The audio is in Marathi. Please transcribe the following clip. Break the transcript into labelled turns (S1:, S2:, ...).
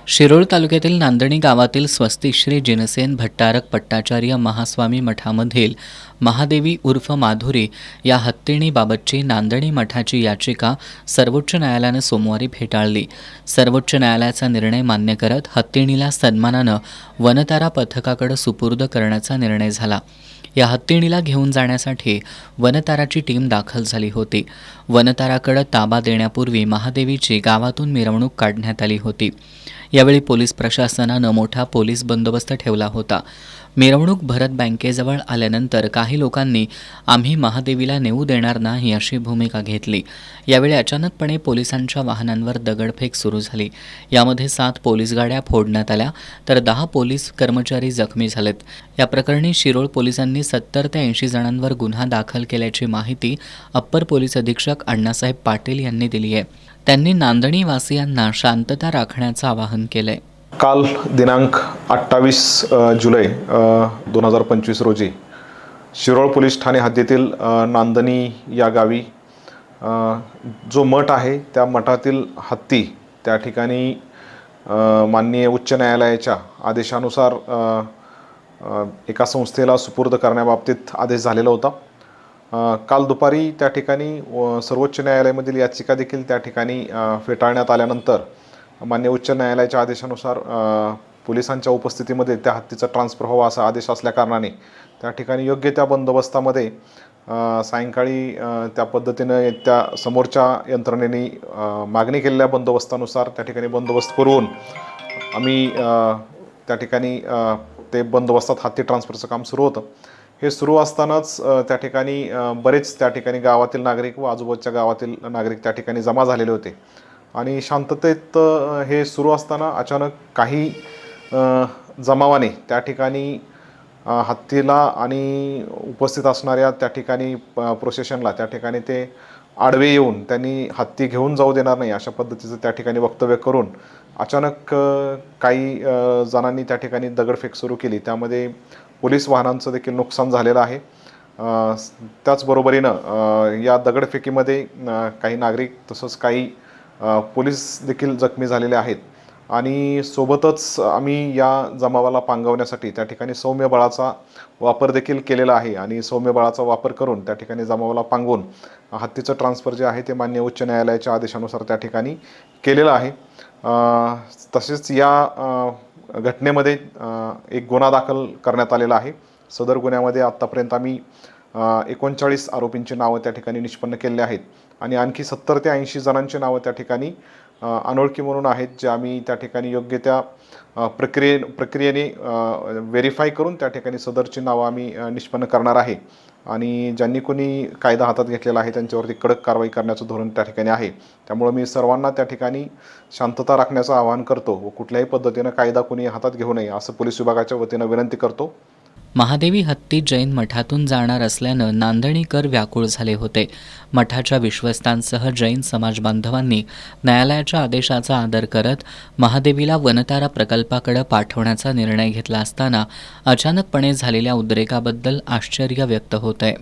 S1: शिरोळ तालुक्यातील नांदणी गावातील स्वस्तिक श्री जिनसेन भट्टारक पट्टाचार्य महास्वामी मठामधील महादेवी उर्फ माधुरी या हत्तीणीबाबतची नांदणी मठाची याचिका सर्वोच्च न्यायालयानं सोमवारी फेटाळली। सर्वोच्च न्यायालयाचा निर्णय मान्य करत हत्तीणीला सन्मानानं वनतारा पथकाकडे सुपूर्द करण्याचा निर्णय झाला। या हत्तीणीला घेऊन जाण्यासाठी वनताराची टीम दाखल झाली होती। वनताराकडे ताबा देण्यापूर्वी महादेवीची गावातून मिरवणूक काढण्यात आली होती। यावेळी पोलीस प्रशासनानं मोठा पोलीस बंदोबस्त ठेवला होता। मिरवणूक भरत बँकेजवळ आल्यानंतर काही लोकांनी आम्ही महादेवीला नेऊ देणार नाही अशी भूमिका घेतली। यावेळी अचानकपणे पोलिसांच्या वाहनांवर दगडफेक सुरू झाली। यामध्ये 7 पोलीस गाड्या फोडण्यात आल्या तर 10 पोलीस कर्मचारी जखमी झालेत। या प्रकरणी शिरोळ पोलिसांनी 70 ते 80 जणांवर गुन्हा दाखल केल्याची माहिती अप्पर पोलीस अधीक्षक अण्णासाहेब पाटील यांनी दिली आहे। त्यांनी नांदणी वासियांना शांतता राखण्याचं आवाहन केलंय।
S2: काल दिनांक 28 जुलै 2025 रोजी शिरोळ पोलीस ठाणे हद्दीतील नांदणी या गावी जो मठ आहे त्या मठातील हत्ती त्या ठिकाणी माननीय उच्च न्यायालयाच्या आदेशानुसार एका संस्थेला सुपूर्द करण्याबाबतीत आदेश झालेला होता। काल दुपारी त्या ठिकाणी सर्वोच्च न्यायालयामधील याचिका देखील त्या ठिकाणी फेटाळण्यात आल्यानंतर मान्य उच्च न्यायालयाच्या आदेशानुसार पोलिसांच्या उपस्थितीमध्ये त्या हत्तीचा ट्रान्सफर व्हावा असा आदेश असल्याकारणाने त्या ठिकाणी योग्य त्या बंदोबस्तामध्ये सायंकाळी त्या पद्धतीनं त्या समोरच्या यंत्रणेने मागणी केलेल्या बंदोबस्तानुसार त्या ठिकाणी बंदोबस्त पुरवून आम्ही त्या ठिकाणी ते बंदोबस्तात हत्ती ट्रान्सफरचं काम सुरू होतं। हे सुरू असतानाच त्या ठिकाणी बरेच त्या ठिकाणी गावातील नागरिक व आजूबाजूच्या गावातील नागरिक त्या ठिकाणी जमा झालेले होते आणि शांततेत हे सुरू असताना अचानक काही जमावाने त्या ठिकाणी हत्तीला आणि उपस्थित असणाऱ्या त्या ठिकाणी प्रोसेशनला त्या ठिकाणी ते आडवे येऊन त्यांनी हत्ती घेऊन जाऊ देणार नाही अशा पद्धतीचं त्या ठिकाणी वक्तव्य करून अचानक काही जणांनी त्या ठिकाणी दगडफेक सुरू केली। त्यामध्ये पोलीस वाहनांचं देखील नुकसान झालेलं आहे। त्याचबरोबरीनं या दगडफेकीमध्ये काही नागरिक तसंच काही पोलीस देखील जखमी झालेले आहेत आणि सोबतच आम्ही या जमावाला पांगवण्यासाठी त्या ठिकाणी सौम्य बळाचा वापर देखील केलेला आहे आणि सौम्य बळाचा वापर करून त्या ठिकाणी जमावाला पांगवून हत्तीचं ट्रान्सफर जे आहे ते मान्य उच्च न्यायालयाच्या आदेशानुसार त्या ठिकाणी केलेलं आहे। तसेच या घटनेमध्ये एक गुन्हा दाखल करण्यात आलेला आहे। सदर गुन्ह्यामध्ये आत्तापर्यंत आम्ही 39 आरोपींची नावं त्या ठिकाणी निष्पन्न केलेली आहेत आणि आणखी 70 ते 80 जणांची नावं त्या ठिकाणी अनोळखी म्हणून आहेत, जे आम्ही त्या ठिकाणी योग्य त्या प्रक्रियेने व्हेरीफाय करून त्या ठिकाणी सदरची नावं आम्ही निष्पन्न करणार आहे आणि ज्यांनी कोणी कायदा हातात घेतलेला आहे त्यांच्यावरती कडक कारवाई करण्याचं धोरण त्या ठिकाणी आहे। त्यामुळे मी सर्वांना त्या ठिकाणी शांतता राखण्याचं आवाहन करतो व कुठल्याही पद्धतीनं कायदा कोणी हातात घेऊ नये असं पोलीस विभागाच्या वतीनं विनंती करतो।
S1: महादेवी हत्ती जैन मठातून जाणार असल्यानं नांदणीकर व्याकुळ झाले होते। मठाच्या विश्वस्तांसह जैन समाज बांधवांनी न्यायालयाच्या आदेशाचा आदर करत महादेवीला वनतारा प्रकल्पाकडे पाठवण्याचा निर्णय घेतला असताना अचानकपणे झालेल्या उद्रेकाबद्दल आश्चर्य व्यक्त होत आहे।